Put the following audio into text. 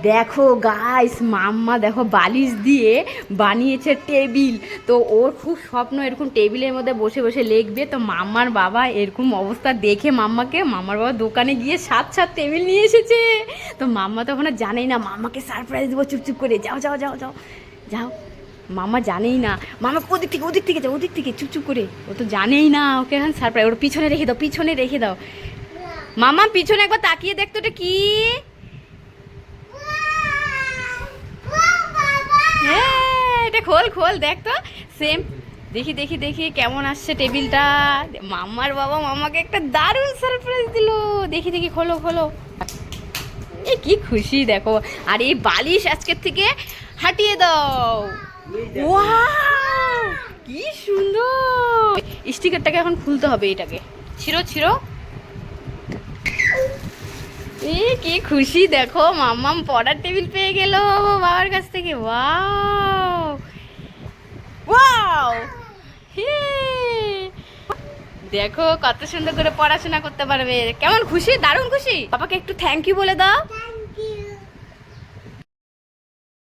দেখো গাইস, মাম্মা দেখো বালিশ দিয়ে বানিয়েছে টেবিল। তো ওর খুব স্বপ্ন এরকম টেবিলের মধ্যে বসে বসে লিখবে। তো মাম্মার বাবা এরকম অবস্থা দেখে মাম্মার বাবা দোকানে গিয়ে সাত সাত টেবিল নিয়ে এসেছে। তো মাম্মা তখন আর জানেই না, মাম্মাকে সারপ্রাইজ দেবো চুপচুপ করে। যাও যাও যাও যাও যাও। মাম্মা জানেই না, মামা ওদিক থেকে যাও, ওদিক থেকে চুপচুপ করে। ও তো জানেই না ওকে এখন সারপ্রাইজ। ওর পিছনে রেখে দাও, পিছনে রেখে দাও। মামা পিছনে একবার তাকিয়ে দেখতো এটা কি। হ্যাঁ, এটা খোল খোল দেখ তো। সেম। দেখি দেখি দেখি কেমন আসছে টেবিলটা। মাম্মার বাবা মামাকে একটা দারুণ সারপ্রাইজ দিল। দেখি দেখি, খোলো খোলো। এ কি খুশি দেখো। আর এই বালিশ আজকের থেকে হাটিয়ে দাও। ওয়াও, কি সুন্দর। স্টিকারটাকে এখন খুলতে হবে, এটাকে ছিঁড়ো ছিঁড়ো। এ কি খুশি দেখো, মাম্মাম পড়ার টেবিল পেয়ে গেল বাবার কাছ থেকে। ওয়াও ওয়াও, হে, দেখো কত সুন্দর করে পড়াশোনা করতে পারবে। কেমন খুশি, দারুণ খুশি। বাবাকে একটু থ্যাংক ইউ বলে দাও।